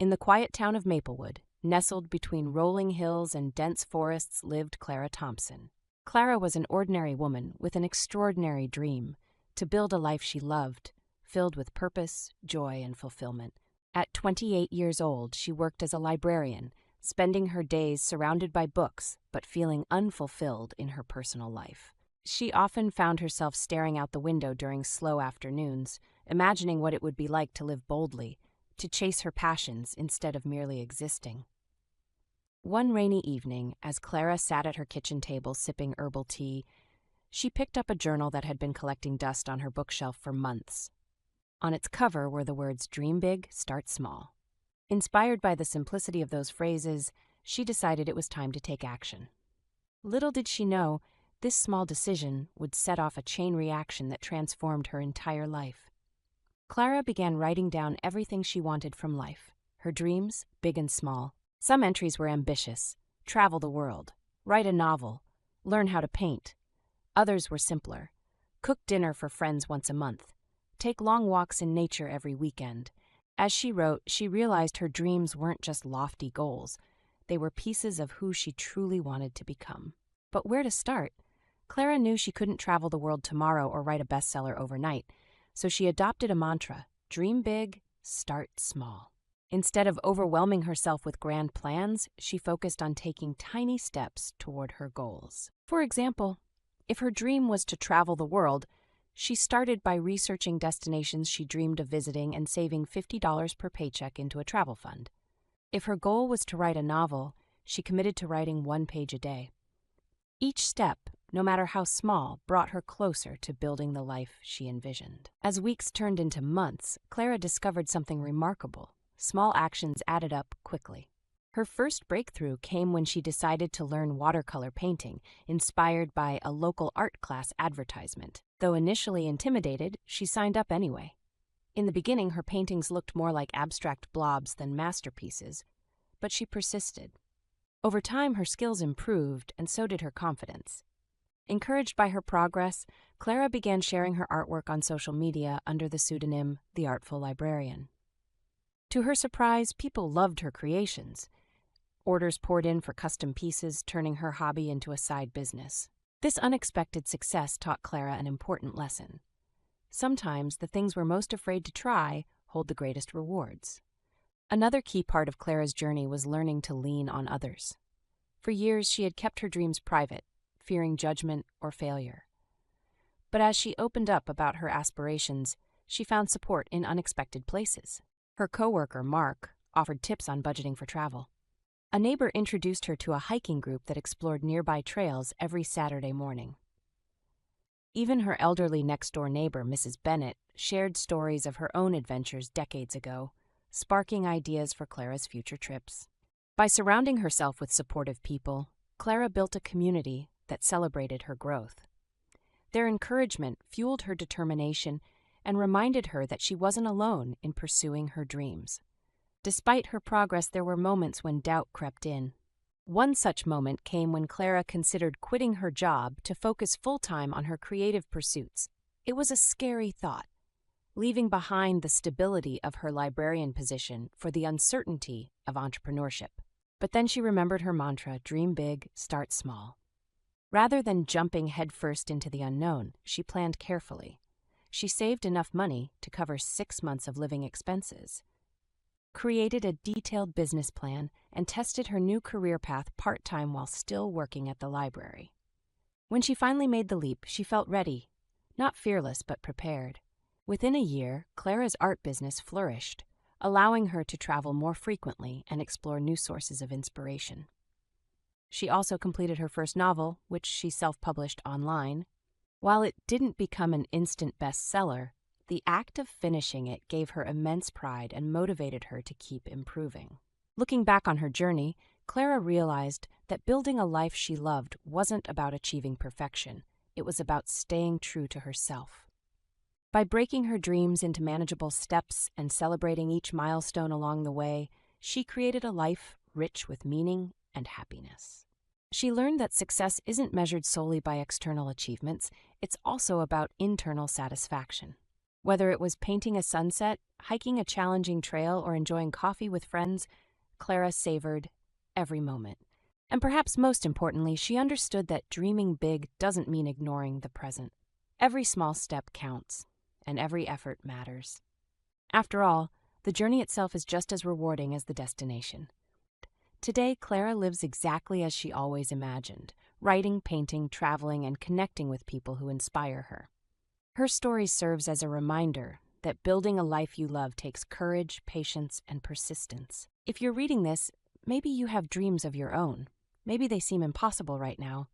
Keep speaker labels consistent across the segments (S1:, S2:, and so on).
S1: In the quiet town of Maplewood, nestled between rolling hills and dense forests, lived Clara Thompson. Clara was an ordinary woman with an extraordinary dream to build a life she loved, filled with purpose, joy, and fulfillment. At 28 years old, she worked as a librarian, spending her days surrounded by books but feeling unfulfilled in her personal life. She often found herself staring out the window during slow afternoons, imagining what it would be like to live boldly, to chase her passions instead of merely existing. One rainy evening, as Clara sat at her kitchen table sipping herbal tea, she picked up a journal that had been collecting dust on her bookshelf for months. On its cover were the words "Dream big, start small." Inspired by the simplicity of those phrases, she decided it was time to take action. Little did she know, this small decision would set off a chain reaction that transformed her entire life. Clara began writing down everything she wanted from life, her dreams, big and small. Some entries were ambitious: travel the world, write a novel, learn how to paint. Others were simpler: cook dinner for friends once a month, take long walks in nature every weekend. As she wrote, she realized her dreams weren't just lofty goals. They were pieces of who she truly wanted to become. But where to start? Clara knew she couldn't travel the world tomorrow or write a bestseller overnight, so she adopted a mantra: dream big, start small. Instead of overwhelming herself with grand plans, she focused on taking tiny steps toward her goals. For example, if her dream was to travel the world, she started by researching destinations she dreamed of visiting and saving $50 per paycheck into a travel fund. If her goal was to write a novel, she committed to writing 1 page a day. Each step, no matter how small, brought her closer to building the life she envisioned. As weeks turned into months, Clara discovered something remarkable. Small actions added up quickly. Her first breakthrough came when she decided to learn watercolor painting, inspired by a local art class advertisement. Though initially intimidated, she signed up anyway. In the beginning, her paintings looked more like abstract blobs than masterpieces, but she persisted. Over time, her skills improved, and so did her confidence. Encouraged by her progress, Clara began sharing her artwork on social media under the pseudonym The Artful Librarian. To her surprise, people loved her creations. Orders poured in for custom pieces, turning her hobby into a side business. This unexpected success taught Clara an important lesson. Sometimes the things we're most afraid to try hold the greatest rewards. Another key part of Clara's journey was learning to lean on others. For years, she had kept her dreams private, fearing judgment or failure. But as she opened up about her aspirations, she found support in unexpected places. Her coworker, Mark, offered tips on budgeting for travel. A neighbor introduced her to a hiking group that explored nearby trails every Saturday morning. Even her elderly next-door neighbor, Mrs. Bennett, shared stories of her own adventures decades ago, sparking ideas for Clara's future trips. By surrounding herself with supportive people, Clara built a community that celebrated her growth. Their encouragement fueled her determination and reminded her that she wasn't alone in pursuing her dreams. Despite her progress, there were moments when doubt crept in. One such moment came when Clara considered quitting her job to focus full-time on her creative pursuits. It was a scary thought, leaving behind the stability of her librarian position for the uncertainty of entrepreneurship. But then she remembered her mantra: dream big, start small. Rather than jumping headfirst into the unknown, she planned carefully. She saved enough money to cover 6 months of living expenses, created a detailed business plan, and tested her new career path part-time while still working at the library. When she finally made the leap, she felt ready, not fearless but prepared. Within a year, Clara's art business flourished, allowing her to travel more frequently and explore new sources of inspiration. She also completed her first novel, which she self-published online. While it didn't become an instant bestseller, the act of finishing it gave her immense pride and motivated her to keep improving. Looking back on her journey, Clara realized that building a life she loved wasn't about achieving perfection. It was about staying true to herself. By breaking her dreams into manageable steps and celebrating each milestone along the way, she created a life rich with meaning and happiness. She learned that success isn't measured solely by external achievements, it's also about internal satisfaction. Whether it was painting a sunset, hiking a challenging trail, or enjoying coffee with friends, Clara savored every moment. And perhaps most importantly, she understood that dreaming big doesn't mean ignoring the present. Every small step counts, and every effort matters. After all, the journey itself is just as rewarding as the destination. Today, Clara lives exactly as she always imagined, writing, painting, traveling, and connecting with people who inspire her. Her story serves as a reminder that building a life you love takes courage, patience, and persistence. If you're reading this, maybe you have dreams of your own. Maybe they seem impossible right now.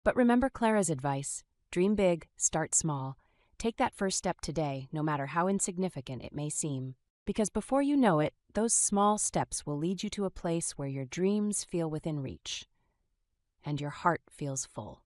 S1: But remember Clara's advice: dream big, start small. Take that first step today, no matter how insignificant it may seem. Because before you know it, those small steps will lead you to a place where your dreams feel within reach and your heart feels full.